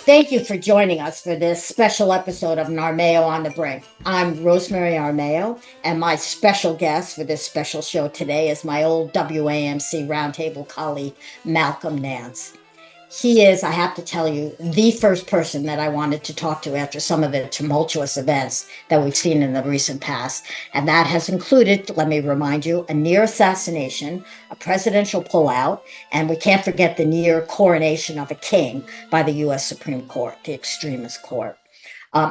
Thank you for joining us for this special episode of Narmeo on the Brink. I'm Rosemary Armeo, and my special guest for this special show today is my old WAMC roundtable colleague, Malcolm Nance. He is, I have to tell you, the first person that I wanted to talk to after some of the tumultuous events that we've seen in the recent past. And that has included, let me remind you, a near assassination, a presidential pullout, and we can't forget the near coronation of a king by the U.S. Supreme Court, the extremist court.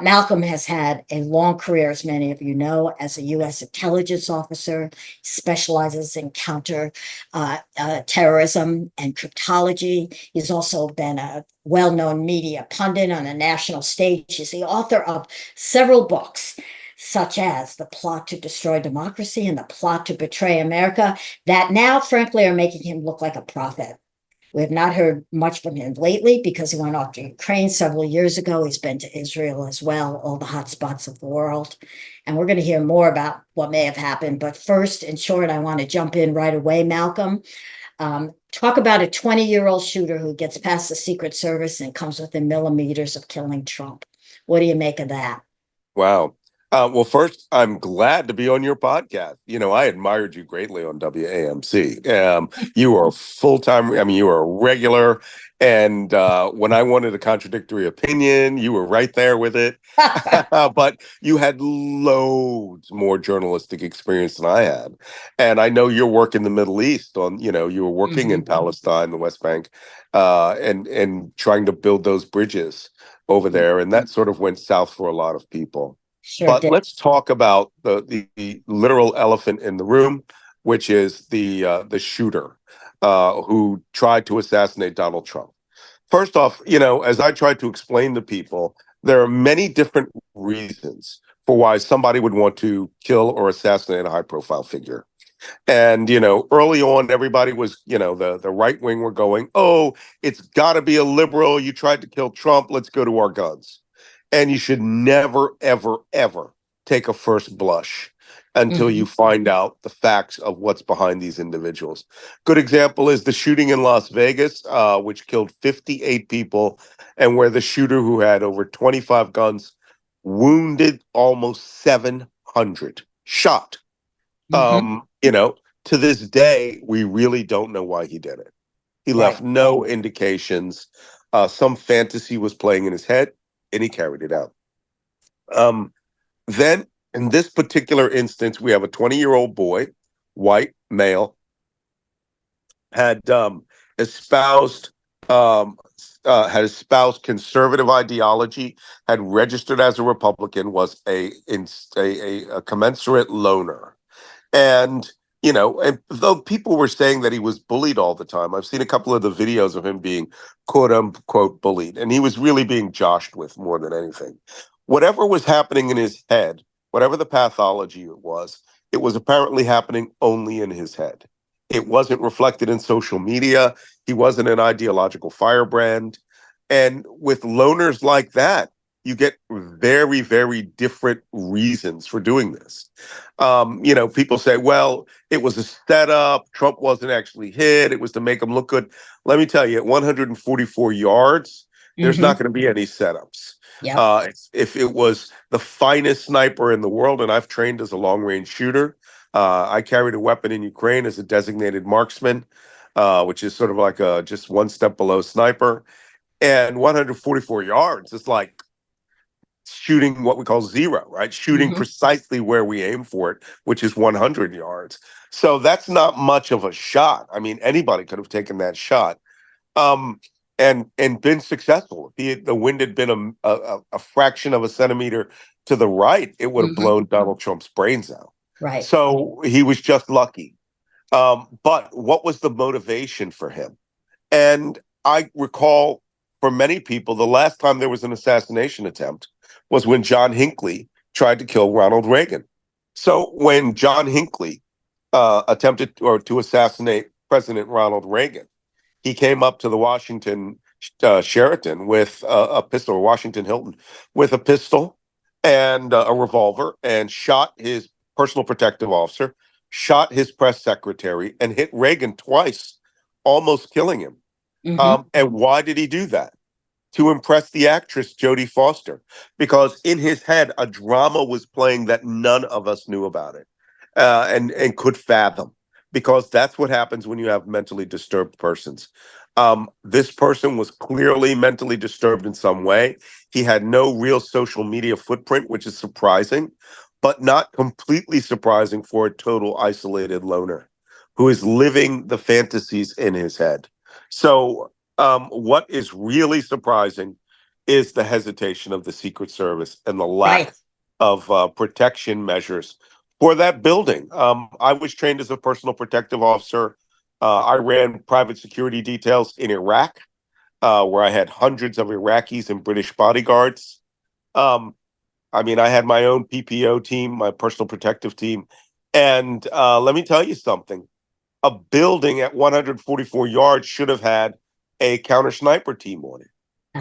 Malcolm has had a long career, as many of you know, as a U.S. intelligence officer, specializes in counter-terrorism and cryptology. He's also been a well-known media pundit on a national stage. He's the author of several books, such as The Plot to Destroy Democracy and The Plot to Betray America, that now, frankly, are making him look like a prophet. We have not heard much from him lately because he went off to Ukraine several years ago. He's been to Israel as well, all the hot spots of the world. And we're going to hear more about what may have happened. But first, in short, I want to jump in right away, Malcolm. Talk about a 20-year-old shooter who gets past the Secret Service and comes within millimeters of killing Trump. What do you make of that? Wow. Well, first, I'm glad to be on your podcast. I admired you greatly on WAMC. You were a full-time, you were a regular. And when I wanted a contradictory opinion, you were right there with it. But you had loads more journalistic experience than I had. And I know your work in the Middle East you were working in Palestine, the West Bank, and trying to build those bridges over there. And that sort of went south for a lot of people. Sure But did. let's talk about the literal elephant in the room, which is the shooter who tried to assassinate Donald Trump. First off, as I tried to explain to people, there are many different reasons for why somebody would want to kill or assassinate a high-profile figure. And, early on, everybody was, the right wing were going, oh, it's got to be a liberal. You tried to kill Trump. Let's go to our guns. And you should never, ever, ever take a first blush until you find out the facts of what's behind these individuals. Good example is the shooting in Las Vegas, which killed 58 people, and where the shooter, who had over 25 guns, wounded almost 700, shot. To this day, we really don't know why he did it. He Right. left no indications. Some fantasy was playing in his head, and he carried it out. Then, in this particular instance, we have a 20-year-old boy, white, male, had espoused conservative ideology, had registered as a Republican, was a commensurate loner. And and though people were saying that he was bullied all the time, I've seen a couple of the videos of him being quote unquote bullied, and he was really being joshed with more than anything. Whatever was happening in his head, whatever the pathology it was apparently happening only in his head. It wasn't reflected in social media. He wasn't an ideological firebrand. And with loners like that, you get very, very different reasons for doing this. People say, well, it was a setup. Trump wasn't actually hit. It was to make him look good. Let me tell you, at 144 yards, there's not going to be any setups. Yeah. If it was the finest sniper in the world, and I've trained as a long-range shooter, I carried a weapon in Ukraine as a designated marksman, which is sort of like just one step below sniper. And 144 yards, it's like shooting what we call zero, right? Shooting precisely where we aim for it, which is 100 yards. So that's not much of a shot. I mean, anybody could have taken that shot, and been successful. If the wind had been a fraction of a centimeter to the right, it would have blown Donald Trump's brains out. Right. So he was just lucky. But what was the motivation for him? And I recall, for many people, the last time there was an assassination attempt was when John Hinckley tried to kill Ronald Reagan. So when John Hinckley attempted to assassinate President Ronald Reagan, he came up to the Washington Sheraton with a pistol, or Washington Hilton, with a pistol and a revolver, and shot his personal protective officer, shot his press secretary, and hit Reagan twice, almost killing him. And why did he do that? to impress the actress Jodie Foster, because in his head a drama was playing that none of us knew about it, and could fathom, because that's what happens when you have mentally disturbed persons. This person was clearly mentally disturbed in some way. He had no real social media footprint, which is surprising, but not completely surprising for a total isolated loner who is living the fantasies in his head. So, what is really surprising is the hesitation of the Secret Service and the Right. lack of protection measures for that building. I was trained as a personal protective officer. I ran private security details in Iraq, where I had hundreds of Iraqis and British bodyguards. Um, I mean, I had my own PPO team, my personal protective team. And let me tell you something, a building at 144 yards should have had a counter sniper team on it.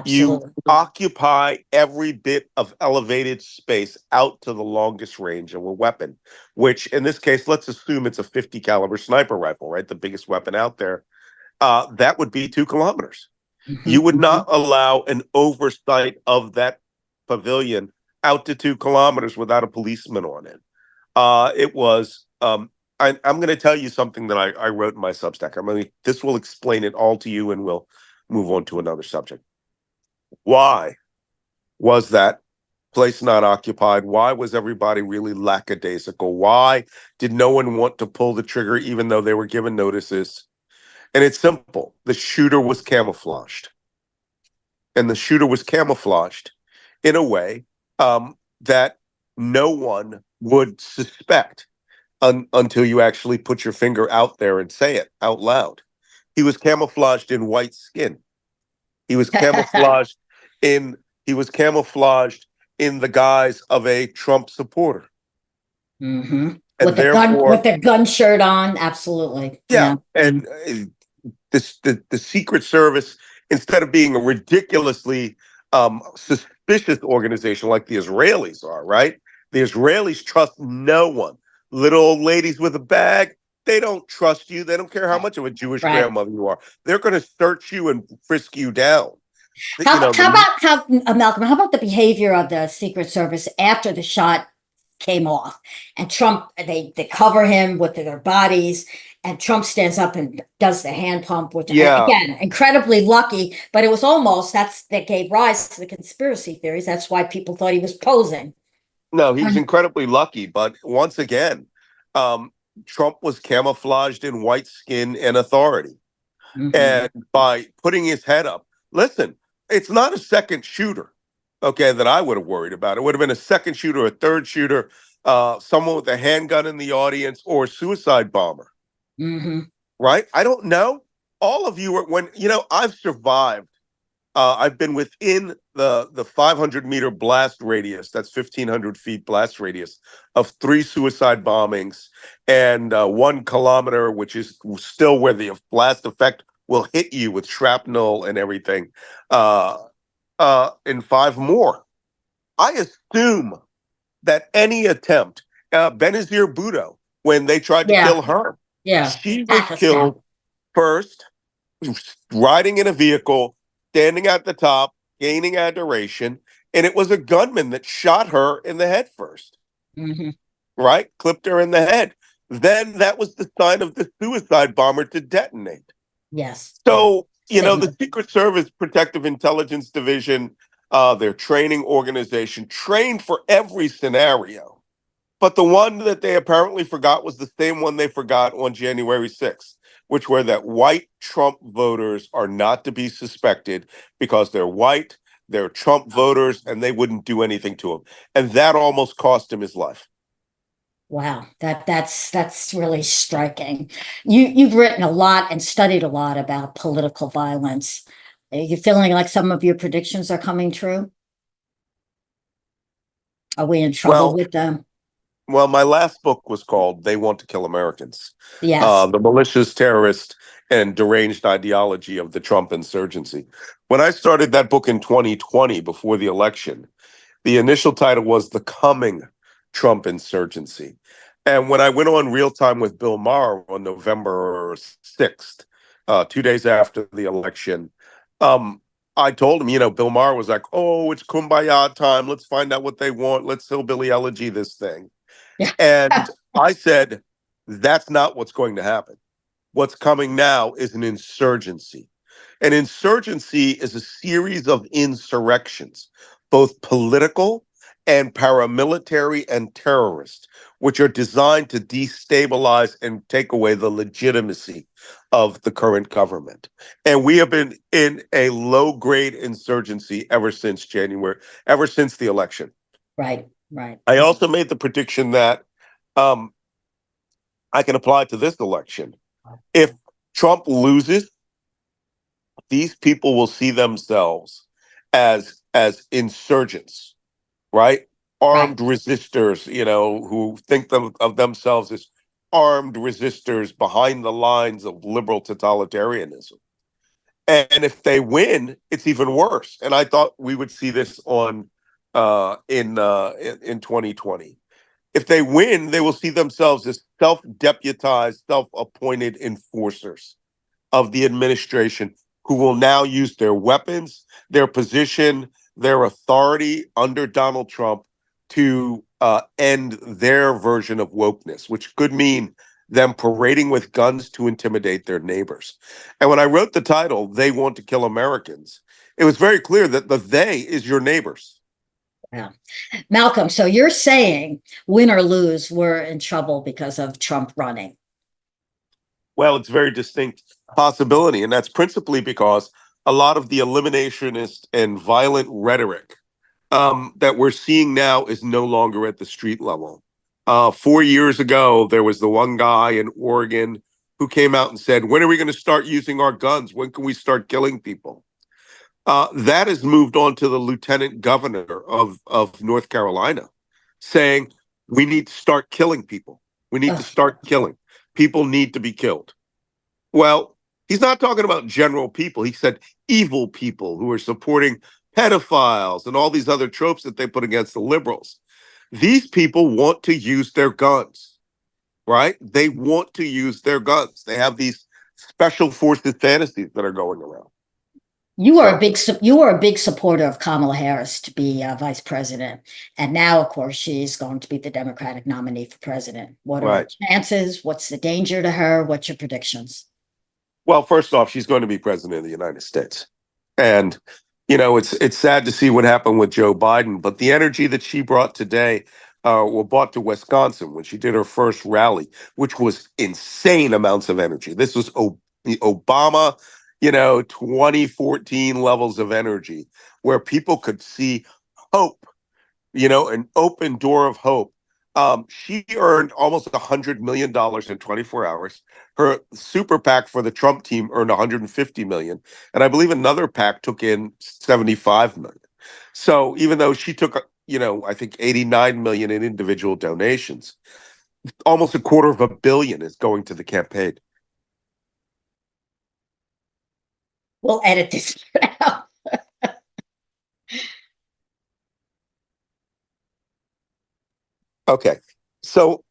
You Absolutely. occupy every bit of elevated space out to the longest range of a weapon, which in this case, let's assume it's a 50 caliber sniper rifle, right? The biggest weapon out there. That would be 2 kilometers. You Hmm. would not allow an oversight of that pavilion out to 2 kilometers without a policeman on it. It was. I'm going to tell you something that I wrote in my Substack. This will explain it all to you, and we'll move on to another subject. Why was that place not occupied? Why was everybody really lackadaisical? Why did no one want to pull the trigger, even though they were given notices? And it's simple. The shooter was camouflaged. And the shooter was camouflaged in a way that no one would suspect until you actually put your finger out there and say it out loud. He was camouflaged in white skin. He was camouflaged in he was camouflaged in the guise of a Trump supporter. Hmm. And With therefore, the gun shirt on, absolutely. yeah, Yeah. and the Secret Service, instead of being a ridiculously suspicious organization like the Israelis are, right? The Israelis trust no one. Little old ladies with a bag, they don't trust you. They don't care how much of a Jewish Right. grandmother you are. They're going to search you and frisk you down. How, You know, how about how Malcolm? How about the behavior of the Secret Service after the shot came off, and Trump they cover him with their bodies, and Trump stands up and does the hand pump, which yeah, again incredibly lucky, but it was almost that gave rise to the conspiracy theories. That's why people thought he was posing. no, he was incredibly lucky. But once again, um, Trump was camouflaged in white skin and authority. Mm-hmm. And by putting his head up, listen, it's not a second shooter, okay, that I would have worried about. It would have been a second shooter, a third shooter, someone with a handgun in the audience, or a suicide bomber, Mm-hmm. right? I don't know. All of you are, when, I've survived. I've been within the 500-meter blast radius, that's 1,500 feet blast radius, of 3 suicide bombings, and 1 kilometer, which is still where the blast effect will hit you with shrapnel and everything, and 5 more. I assume that any attempt, Benazir Bhutto, when they tried to Yeah. kill her, Yeah. she was Pakistan. killed first riding in a vehicle, standing at the top, gaining adoration, and it was a gunman that shot her in the head first, Mm-hmm. right? Clipped her in the head. Then that was the sign of the suicide bomber to detonate. Yes. Yeah. So, the Signal. Secret Service Protective Intelligence Division, their training organization, trained for every scenario. But the one that they apparently forgot was the same one they forgot on January 6th, which were that white Trump voters are not to be suspected because they're white, they're Trump voters, and they wouldn't do anything to him. And that almost cost him his life. Wow, that's really striking. You've written a lot and studied a lot about political violence. Are you feeling like some of your predictions are coming true? Are we in trouble Well, with them? well, my last book was called "They Want to Kill Americans," Yes. the malicious, terrorist, and deranged ideology of the Trump insurgency. When I started that book in 2020, before the election, the initial title was "The Coming Trump Insurgency." And when I went on Real Time with Bill Maher on November 6th, 2 days after the election, um, I told him, Bill Maher was like, oh, it's kumbaya time. Let's find out what they want. Let's hillbilly elegy this thing. Yeah. And I said, that's not what's going to happen. What's coming now is an insurgency. An insurgency is a series of insurrections, both political and paramilitary and terrorist, which are designed to destabilize and take away the legitimacy of the current government. And we have been in a low-grade insurgency ever since January, ever since the election. Right, right. I also made the prediction that um, I can apply to this election. If Trump loses, these people will see themselves as insurgents, right? Right. Armed resistors, who think of themselves as armed resistors behind the lines of liberal totalitarianism. And if they win, it's even worse. And I thought we would see this in 2020. If they win, they will see themselves as self-deputized, self-appointed enforcers of the administration who will now use their weapons, their position, their authority under Donald Trump to end their version of wokeness, which could mean them parading with guns to intimidate their neighbors. And when I wrote the title, They Want to Kill Americans, it was very clear that the they is your neighbors. Yeah. Malcolm, so you're saying win or lose, we're in trouble because of Trump running. Well, it's a very distinct possibility, and that's principally because a lot of the eliminationist and violent rhetoric that we're seeing now is no longer at the street level. 4 years ago, there was the one guy in Oregon who came out and said, when are we going to start using our guns? When can we start killing people? That has moved on to the lieutenant governor of North Carolina, saying we need to start killing people. We need to start killing. People need to be killed. Well, he's not talking about general people. He said evil people who are supporting pedophiles and all these other tropes that they put against the liberals. These people want to use their guns, right? They want to use their guns. They have these special forces fantasies that are going around. You are a big supporter of Kamala Harris to be vice president, and now, of course, she's going to be the Democratic nominee for president. What are her chances? What's the danger to her? What's your predictions? Well, first off, she's going to be president of the United States, and it's sad to see what happened with Joe Biden, but the energy that she brought today, brought to Wisconsin when she did her first rally, which was insane amounts of energy. This was the Obama 2014 levels of energy where people could see hope, an open door of hope. She earned almost $100 million in 24 hours. Her super PAC for the Trump team earned $150 million. And I believe another PAC took in $75 million. So even though she took, I think $89 million in individual donations, almost $250 million is going to the campaign. We'll edit this out. Okay. So,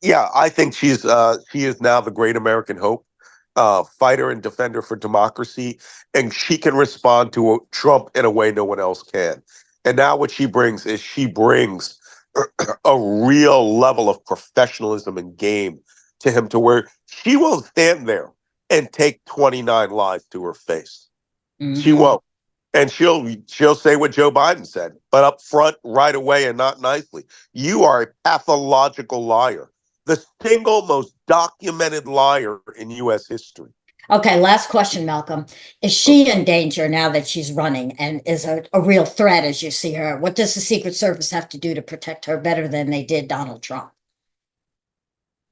yeah, I think she is now the great American hope, fighter and defender for democracy, and she can respond to Trump in a way no one else can. And now what she brings a real level of professionalism and game to him, to where she won't stand there and take 29 lies to her face. Mm-hmm. She won't. And she'll say what Joe Biden said, but up front, right away, and not nicely. You are a pathological liar, the single most documented liar in U.S. history. Okay, last question, Malcolm. Is she in danger now that she's running and is a real threat as you see her? What does the Secret Service have to do to protect her better than they did Donald Trump?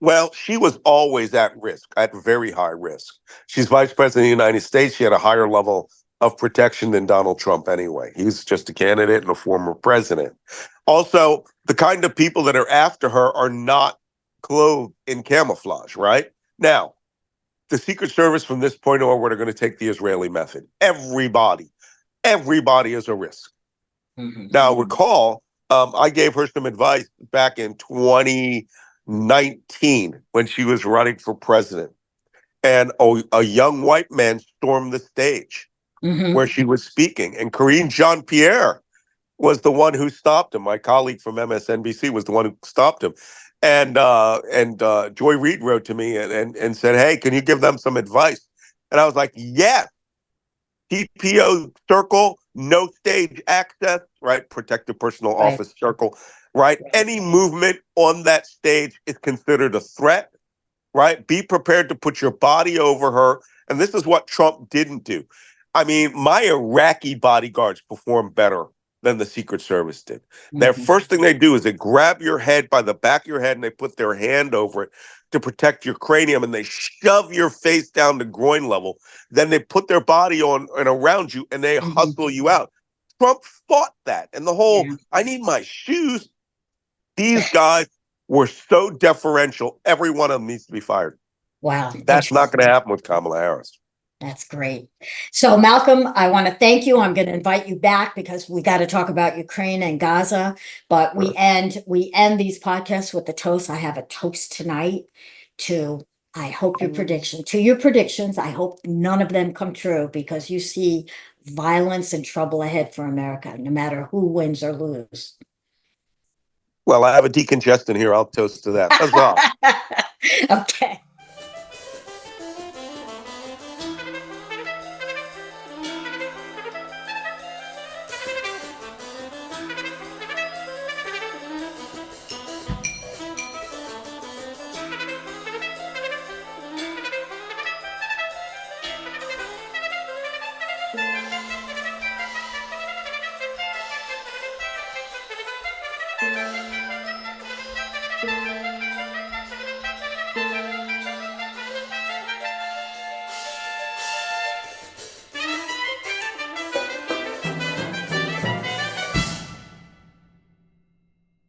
Well, she was always at risk, at very high risk. She's vice president of the United States. She had a higher level of protection than Donald Trump anyway. He was just a candidate and a former president. Also, the kind of people that are after her are not clothed in camouflage, right? Now, the Secret Service from this point onward are going to take the Israeli method. Everybody is a risk. Mm-hmm. Now, recall, I gave her some advice back in 2019 when she was running for president. And a young white man stormed the stage. Hmm. where she was speaking, and Karine Jean-Pierre was the one who stopped him. My colleague from MSNBC was the one who stopped him. And Joy Reid wrote to me and said, "Hey, can you give them some advice?" And I was like, "Yes, TPO circle, no stage access, right? Protected personal Right. office circle, right? Any movement on that stage is considered a threat, right? Be prepared to put your body over her." And this is what Trump didn't do. I mean, my Iraqi bodyguards perform better than the Secret Service did. Their Hmm. first thing they do is they grab your head by the back of your head and they put their hand over it to protect your cranium, and they shove your face down to groin level. Then they put their body on and around you and they Hmm. hustle you out. Trump fought that. And the whole, Yeah. I need my shoes. These guys were so deferential. Every one of them needs to be fired. Wow. That's not going to happen with Kamala Harris. That's great. So, Malcolm, I want to thank you. I'm going to invite you back because we got to talk about Ukraine and Gaza. But we end these podcasts with a toast. I have a toast tonight to I hope your predictions. I hope none of them come true because you see violence and trouble ahead for America, no matter who wins or lose. Well, I have a decongestant here. I'll toast to that. Huzzah. Okay.